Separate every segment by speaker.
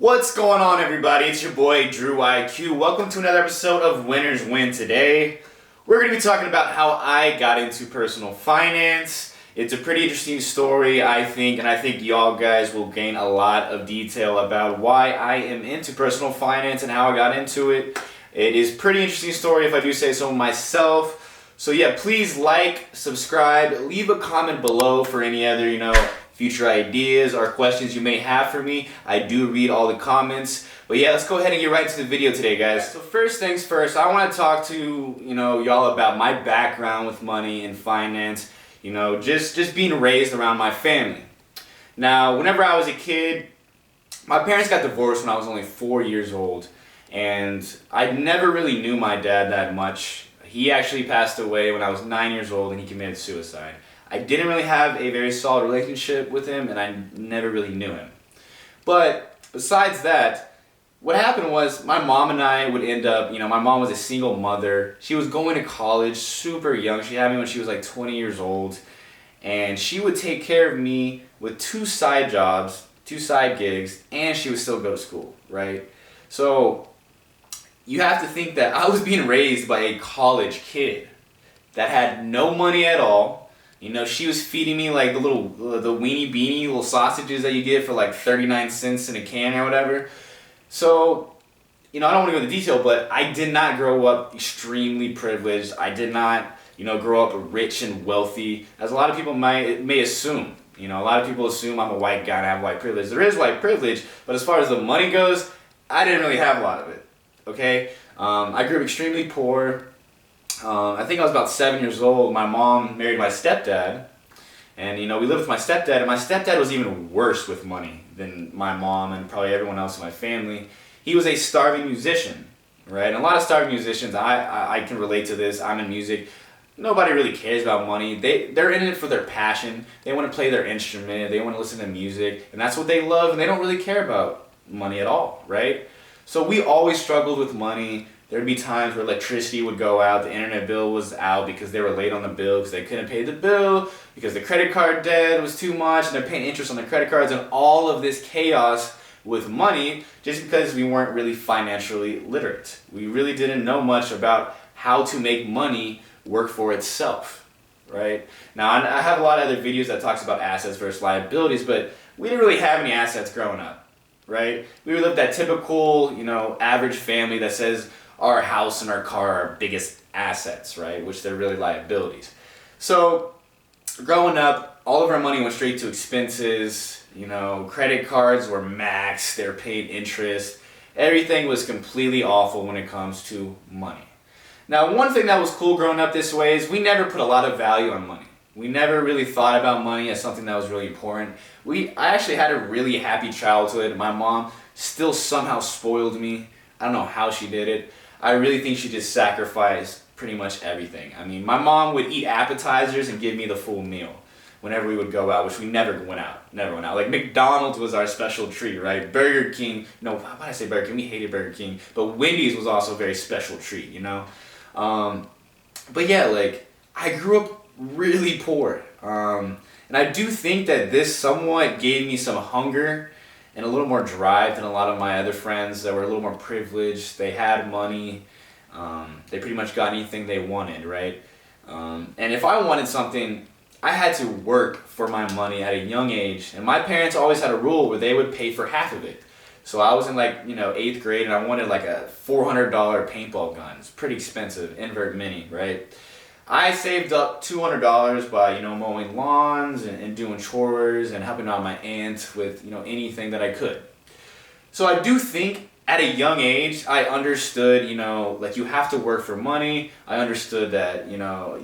Speaker 1: What's going on, everybody? It's your boy Drew IQ. Welcome to another episode of Winners Win. Today we're going to be talking about how I got into personal finance. It's a pretty interesting story, I think, and I think y'all guys will gain a lot of detail about why I am into personal finance and how I got into it. It is a pretty interesting story if I do say so myself. So yeah, please like, subscribe, leave a comment below for any other, future ideas or questions you may have for me. I do read all the comments. But yeah, let's go ahead and get right into the video today, guys. So first things first, I want to talk to, y'all about my background with money and finance. Just being raised around my family. Now, whenever I was a kid, my parents got divorced when I was only 4 years old. And I never really knew my dad that much. He actually passed away when I was 9 years old and he committed suicide. I didn't really have a very solid relationship with him and I never really knew him. But besides that, what happened was my mom and I would end up, my mom was a single mother. She was going to college super young. She had me when she was like 20 years old. And she would take care of me with 2 side jobs, 2 side gigs, and she would still go to school, right? So you have to think that I was being raised by a college kid that had no money at all. She was feeding me like the weenie beanie little sausages that you get for like 39 cents in a can or whatever. So, I don't want to go into detail, but I did not grow up extremely privileged. I did not, grow up rich and wealthy, as a lot of people may assume. A lot of people assume I'm a white guy and I have white privilege. There is white privilege, but as far as the money goes, I didn't really have a lot of it, okay? I grew up extremely poor. I think I was about 7 years old. My mom married my stepdad, and we lived with my stepdad, and my stepdad was even worse with money than my mom and probably everyone else in my family. He was a starving musician, right? And a lot of starving musicians, I can relate to this. I'm in music. Nobody really cares about money. They're in it for their passion. They want to play their instrument. They want to listen to music, and that's what they love, and they don't really care about money at all, right? So we always struggled with money. There'd be times where electricity would go out, the internet bill was out because they were late on the bill because they couldn't pay the bill, because the credit card debt was too much and they're paying interest on their credit cards, and all of this chaos with money just because we weren't really financially literate. We really didn't know much about how to make money work for itself, right? Now, I have a lot of other videos that talks about assets versus liabilities, but we didn't really have any assets growing up, right? We lived that typical, average family that says, our house and our car are our biggest assets, right? Which they're really liabilities. So, growing up, all of our money went straight to expenses. Credit cards were maxed, they're paid interest. Everything was completely awful when it comes to money. Now, one thing that was cool growing up this way is we never put a lot of value on money. We never really thought about money as something that was really important. I actually had a really happy childhood. My mom still somehow spoiled me. I don't know how she did it. I really think she just sacrificed pretty much everything. I mean, my mom would eat appetizers and give me the full meal whenever we would go out, which we never went out. Like McDonald's was our special treat, right? Burger King, why did I say Burger King? We hated Burger King. But Wendy's was also a very special treat, But yeah, I grew up really poor. And I do think that this somewhat gave me some hunger and a little more drive than a lot of my other friends that were a little more privileged. They had money. They pretty much got anything they wanted, right? And if I wanted something, I had to work for my money at a young age. And my parents always had a rule where they would pay for half of it. So I was in 8th grade and I wanted a $400 paintball gun. It's pretty expensive, invert mini, right? I saved up $200 by, mowing lawns and doing chores and helping out my aunt with, anything that I could. So I do think at a young age, I understood, you have to work for money. I understood that, you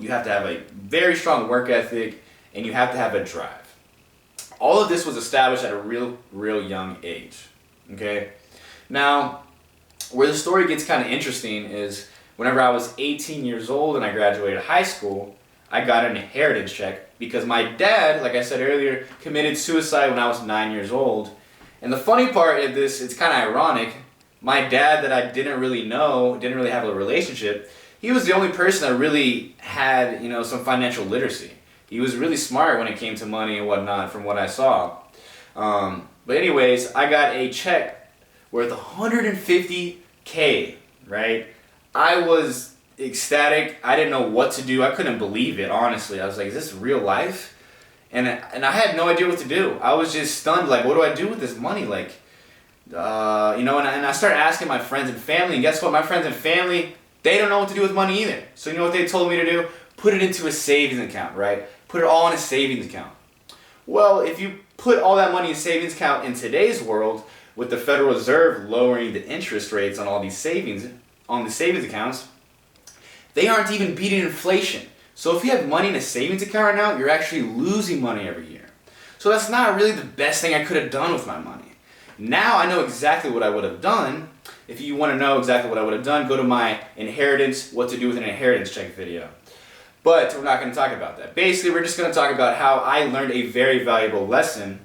Speaker 1: have to have a very strong work ethic and you have to have a drive. All of this was established at a real young age, okay? Now, where the story gets kind of interesting is whenever I was 18 years old and I graduated high school, I got an inheritance check because my dad, like I said earlier, committed suicide when I was 9 years old. And the funny part of this, it's kind of ironic, my dad that I didn't really know, didn't really have a relationship, he was the only person that really had, some financial literacy. He was really smart when it came to money and whatnot from what I saw. But anyways, I got a check worth 150K, right? I was ecstatic. I didn't know what to do. I couldn't believe it, honestly. I was like, is this real life? And I had no idea what to do. I was just stunned, like, what do I do with this money? Like, and I started asking my friends and family, and guess what? My friends and family, they don't know what to do with money either. So you know what they told me to do? Put it into a savings account, right? Put it all in a savings account. Well, if you put all that money in a savings account in today's world, with the Federal Reserve lowering the interest rates on all these savings, on the savings accounts, they aren't even beating inflation. So if you have money in a savings account right now, you're actually losing money every year. So that's not really the best thing I could have done with my money. Now I know exactly what I would have done. If you want to know exactly what I would have done, go to my inheritance, what to do with an inheritance check video. But we're not going to talk about that. Basically, we're just going to talk about how I learned a very valuable lesson.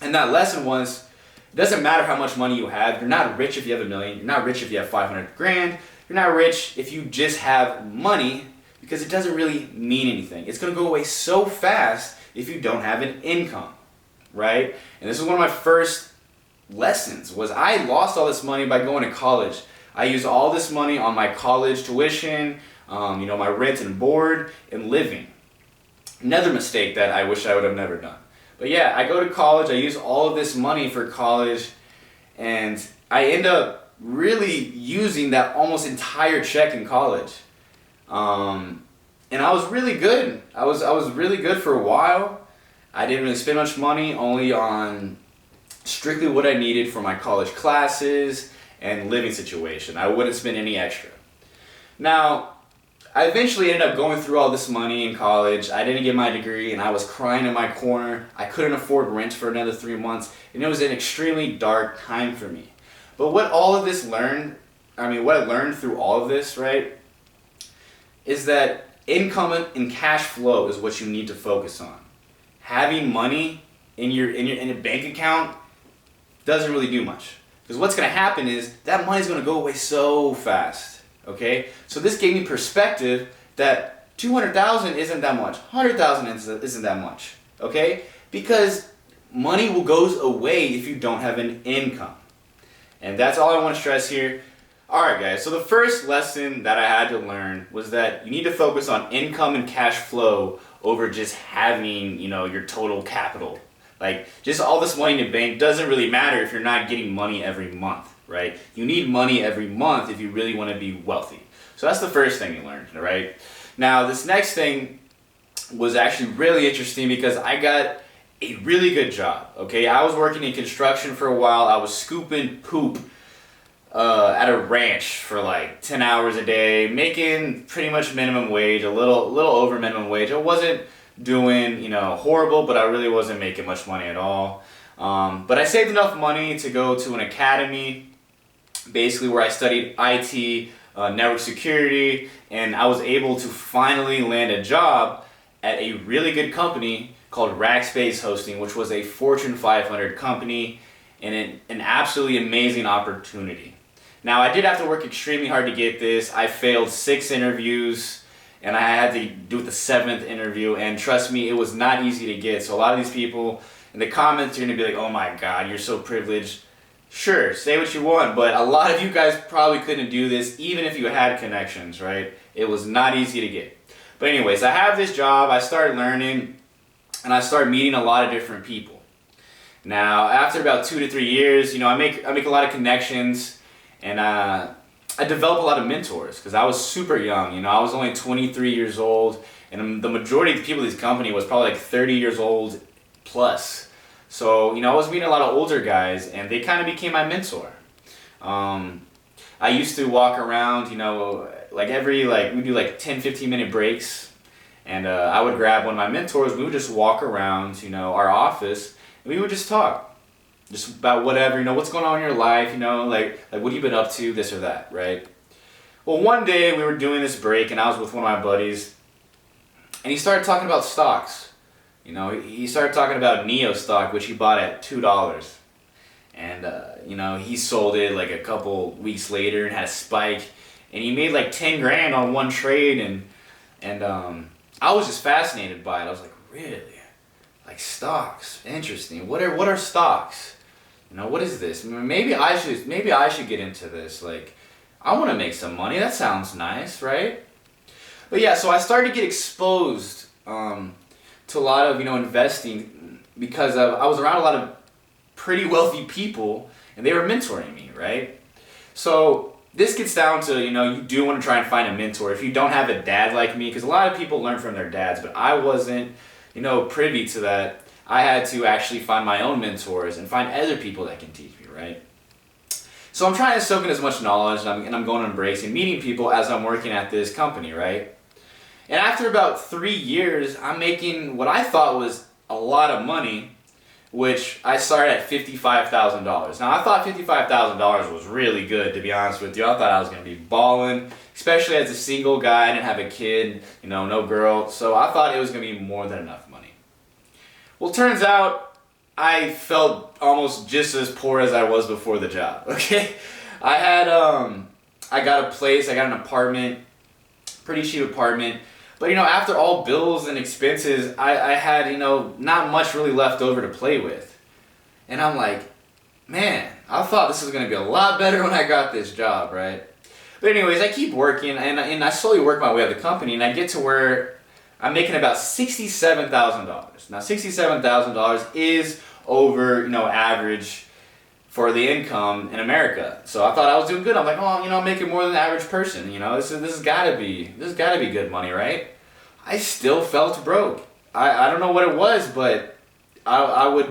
Speaker 1: And that lesson was, it doesn't matter how much money you have. You're not rich if you have $1 million. You're not rich if you have 500 grand. You're not rich if you just have money, because it doesn't really mean anything. It's going to go away so fast if you don't have an income, right? And this is one of my first lessons, was I lost all this money by going to college. I used all this money on my college tuition, my rent and board and living. Another mistake that I wish I would have never done. But yeah, I go to college, I use all of this money for college, and I end up really using that almost entire check in college. And I was really good. I was really good for a while. I didn't really spend much money, only on strictly what I needed for my college classes and living situation. I wouldn't spend any extra. Now, I eventually ended up going through all this money in college. I didn't get my degree, and I was crying in my corner. I couldn't afford rent for another 3 months, and it was an extremely dark time for me. But what I learned through all of this, right, is that income and cash flow is what you need to focus on. Having money in a bank account doesn't really do much, because what's going to happen is that money's going to go away so fast. Okay, so this gave me perspective that 200,000 isn't that much, 100,000 isn't that much. Okay, because money will goes away if you don't have an income, and that's all I want to stress here. All right, guys. So the first lesson that I had to learn was that you need to focus on income and cash flow over just having, your total capital. Like, just all this money in the bank doesn't really matter if you're not getting money every month, right? You need money every month if you really want to be wealthy. So that's the first thing you learned, right? Now, this next thing was actually really interesting because I got a really good job, okay? I was working in construction for a while. I was scooping poop at a ranch for like 10 hours a day, making pretty much minimum wage, a little over minimum wage. I wasn't doing, horrible, but I really wasn't making much money at all. But I saved enough money to go to an academy, basically where I studied IT, network security, and I was able to finally land a job at a really good company called Rackspace Hosting, which was a Fortune 500 company, and an absolutely amazing opportunity. Now, I did have to work extremely hard to get this. I failed 6 interviews, and I had to do the 7th interview, and trust me, it was not easy to get. So a lot of these people in the comments are going to be like, oh my God, you're so privileged. Sure, say what you want, but a lot of you guys probably couldn't do this even if you had connections, right? It was not easy to get. But anyways, I have this job, I started learning, and I started meeting a lot of different people. Now, after about 2 to 3 years, I make a lot of connections, and I develop a lot of mentors because I was super young. I was only 23 years old, and the majority of the people in this company was probably like 30 years old plus. So, I was meeting a lot of older guys, and they kind of became my mentor. I used to walk around, we do like 10, 15 minute breaks, and I would grab one of my mentors. We would just walk around, our office, and we would just talk. Just about whatever, what's going on in your life, like what have you been up to, this or that, right? Well, one day we were doing this break, and I was with one of my buddies, and he started talking about stocks. He started talking about Neo stock, which he bought at $2. And, he sold it like a couple weeks later and had a spike, and he made like 10 grand on one trade, and I was just fascinated by it. I was like, really? Like stocks? Interesting. What are stocks? what is this? Maybe I should get into this. Like, I want to make some money. That sounds nice, right? But yeah, so I started to get exposed to a lot of investing because I was around a lot of pretty wealthy people, and they were mentoring me, right? So this gets down to, you do want to try and find a mentor. If you don't have a dad like me, because a lot of people learn from their dads, but I wasn't, privy to that. I had to actually find my own mentors and find other people that can teach me, right? So I'm trying to soak in as much knowledge, and I'm going to embrace and meeting people as I'm working at this company, right? And after about 3 years, I'm making what I thought was a lot of money, which I started at $55,000. Now, I thought $55,000 was really good, to be honest with you. I thought I was going to be balling, especially as a single guy. I didn't have a kid, no girl. So I thought it was going to be more than enough money. Well, turns out I felt almost just as poor as I was before the job, okay? I got a place, I got an apartment, pretty cheap apartment. But after all bills and expenses, I had, not much really left over to play with. And I'm like, man, I thought this was going to be a lot better when I got this job, right? But anyways, I keep working, and I slowly work my way up the company, and I get to where I'm making about $67,000. Now, $67,000 is over, average for the income in America. So I thought I was doing good. I'm like, oh, I'm making more than the average person. This has gotta be good money, right? I still felt broke. I don't know what it was, but I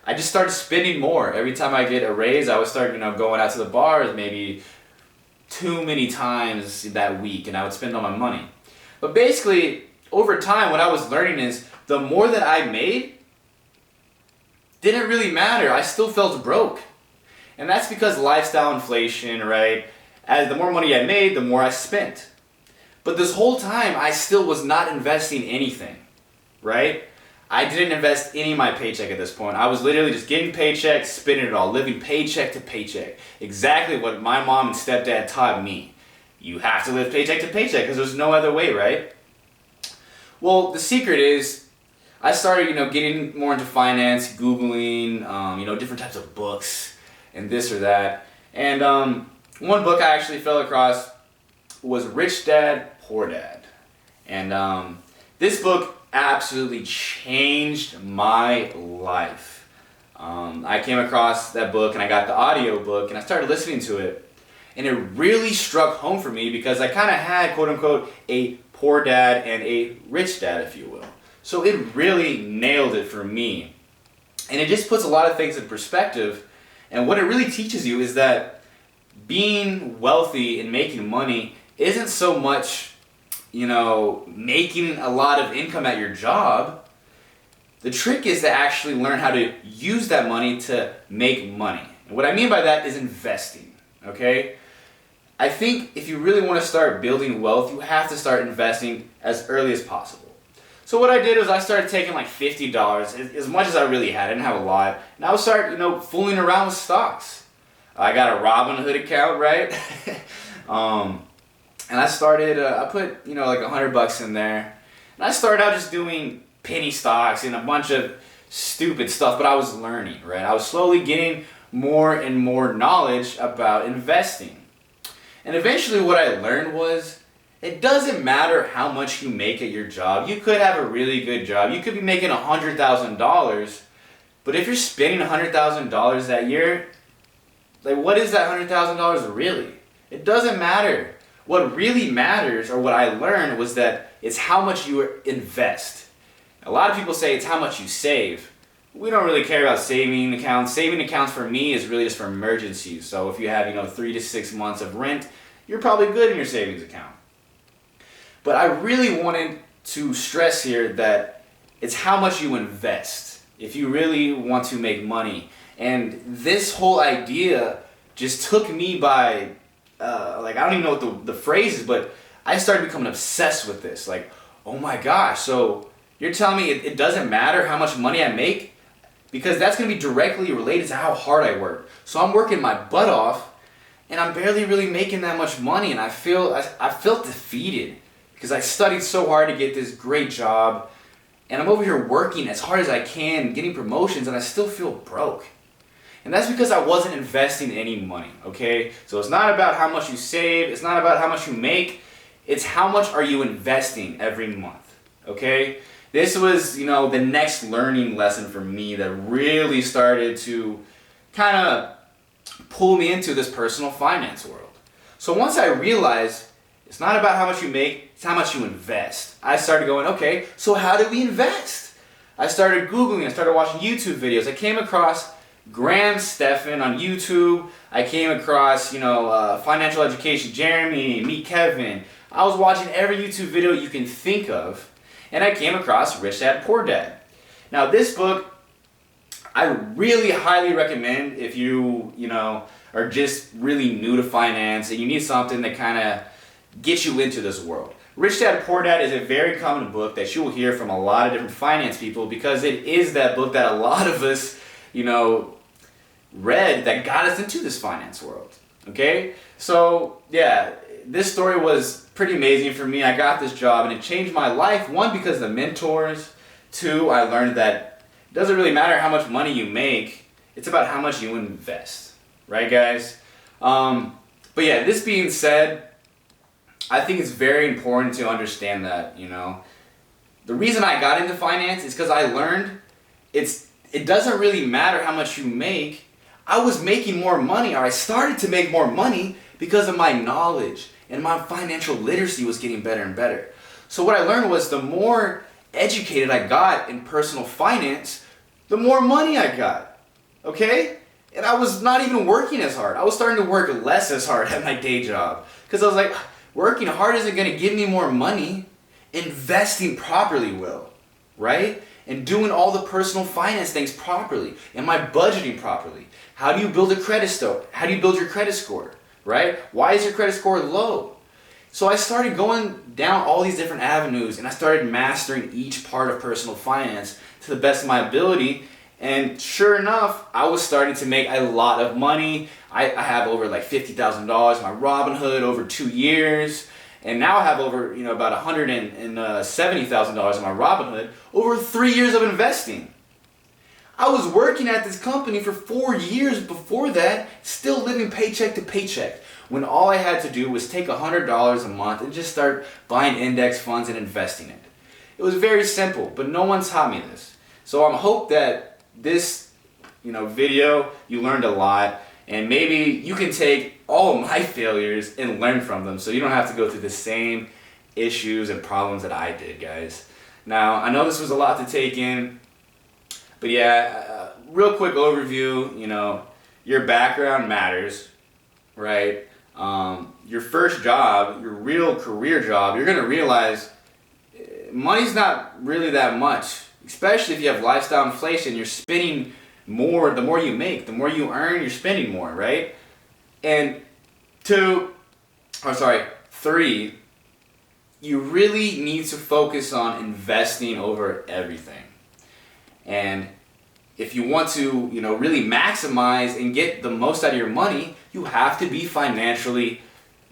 Speaker 1: just started spending more. Every time I get a raise, I would start, going out to the bars maybe too many times that week, and I would spend all my money. But basically, over time, what I was learning is the more that I made, didn't really matter. I still felt broke. And that's because lifestyle inflation, right? As the more money I made, the more I spent. But this whole time, I still was not investing anything, right? I didn't invest any of my paycheck at this point. I was literally just getting paychecks, spending it all, living paycheck to paycheck. Exactly what my mom and stepdad taught me. You have to live paycheck to paycheck because there's no other way, right? Well, the secret is, I started, getting more into finance, Googling, different types of books and this or that. And one book I actually fell across was Rich Dad, Poor Dad. And this book absolutely changed my life. I came across that book and I got the audio book and I started listening to it. And it really struck home for me because I kind of had, quote unquote, a poor dad and a rich dad, if you will. So it really nailed it for me. And it just puts a lot of things in perspective. And what it really teaches you is that being wealthy and making money isn't so much, making a lot of income at your job. The trick is to actually learn how to use that money to make money. And what I mean by that is investing, okay? I think if you really want to start building wealth, you have to start investing as early as possible. So what I did was I started taking like $50, as much as I really had. I didn't have a lot. And I would start, fooling around with stocks. I got a Robinhood account, right? And I started, I put, like $100 in there. And I started out just doing penny stocks and a bunch of stupid stuff, but I was learning, right? I was slowly getting more and more knowledge about investing. And eventually what I learned was, it doesn't matter how much you make at your job. You could have a really good job. You could be making $100,000, but if you're spending $100,000 that year, like what is that $100,000 really? It doesn't matter. What really matters, or what I learned, was that it's how much you invest. A lot of people say it's how much you save. We don't really care about saving accounts. Saving accounts for me is really just for emergencies. So if you have 3 to 6 months of rent, you're probably good in your savings account. But I really wanted to stress here that it's how much you invest if you really want to make money. And this whole idea just took me by, I don't even know what the phrase is, but I started becoming obsessed with this. Like, oh my gosh, so you're telling me it doesn't matter how much money I make? Because that's going to be directly related to how hard I work. So I'm working my butt off, and I'm barely really making that much money, and I felt defeated. Because I studied so hard to get this great job, and I'm over here working as hard as I can, getting promotions, and I still feel broke. And that's because I wasn't investing any money, okay? So it's not about how much you save, it's not about how much you make, it's how much are you investing every month, okay? This was, the next learning lesson for me that really started to kind of pull me into this personal finance world. So once I realized it's not about how much you make, it's how much you invest, I started going, okay, so how do we invest? I started Googling, I started watching YouTube videos. I came across Graham Stephan on YouTube. I came across, Financial Education, Jeremy, Meet Kevin. I was watching every YouTube video you can think of, and I came across Rich Dad Poor Dad. Now this book, I really highly recommend if you, are just really new to finance and you need something that kind of gets you into this world. Rich Dad Poor Dad is a very common book that you will hear from a lot of different finance people because it is that book that a lot of us, read that got us into this finance world. Okay? So, yeah, this story was pretty amazing for me. I got this job and it changed my life. One, because of the mentors. Two, I learned that it doesn't really matter how much money you make, it's about how much you invest. Right, guys? But yeah, this being said, I think it's very important to understand that, the reason I got into finance is because I learned it doesn't really matter how much you make. I was making more money, or I started to make more money because of my knowledge and my financial literacy was getting better and better. So what I learned was the more educated I got in personal finance, the more money I got. Okay? And I was not even working as hard. I was starting to work less as hard at my day job. Because I was like, working hard isn't going to give me more money. Investing properly will. Right? And doing all the personal finance things properly. Am I budgeting properly? How do you build a credit score? How do you build your credit score? Right? Why is your credit score low? So I started going down all these different avenues and I started mastering each part of personal finance to the best of my ability. And sure enough, I was starting to make a lot of money. I have over like $50,000 in my Robinhood over 2 years. And now I have over, about $170,000 in my Robinhood over 3 years of investing. I was working at this company for 4 years before that, still living paycheck to paycheck, when all I had to do was take $100 a month and just start buying index funds and investing it. It was very simple, but no one taught me this. So I hope that this, video, you learned a lot, and maybe you can take all of my failures and learn from them so you don't have to go through the same issues and problems that I did, guys. Now, I know this was a lot to take in, but yeah, real quick overview, your background matters, right? Your first job, your real career job, you're going to realize money's not really that much, especially if you have lifestyle inflation. You're spending more, the more you make, the more you earn, you're spending more, right? And three, you really need to focus on investing over everything. And if you want to, really maximize and get the most out of your money, you have to be financially,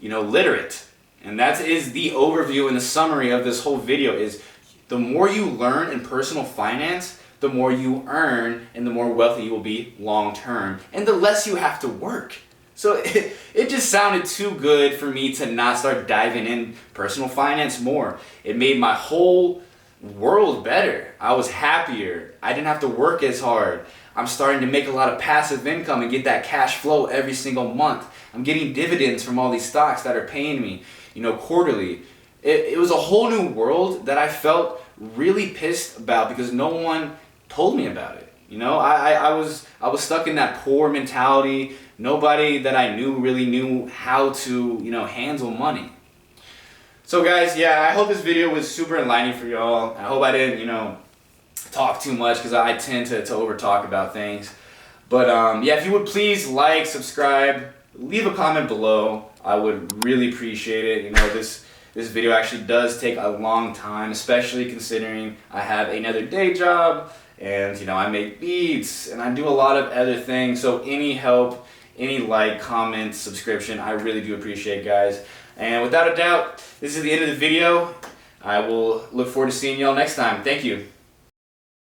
Speaker 1: literate. And that is the overview and the summary of this whole video is the more you learn in personal finance, the more you earn and the more wealthy you will be long term, and the less you have to work. So it just sounded too good for me to not start diving in personal finance more. It made my whole world better. I was happier. I didn't have to work as hard. I'm starting to make a lot of passive income and get that cash flow every single month. I'm getting dividends from all these stocks that are paying me, quarterly. It was a whole new world that I felt really pissed about because no one told me about it. I was stuck in that poor mentality. Nobody that I knew really knew how to, handle money. So guys, yeah, I hope this video was super enlightening for y'all. I hope I didn't, talk too much because I tend to over talk about things. But yeah, if you would please like, subscribe, leave a comment below. I would really appreciate it. This video actually does take a long time, especially considering I have another day job and I make beats and I do a lot of other things. So any help, any like, comment, subscription, I really do appreciate, guys. And without a doubt, this is the end of the video. I will look forward to seeing y'all next time. Thank you.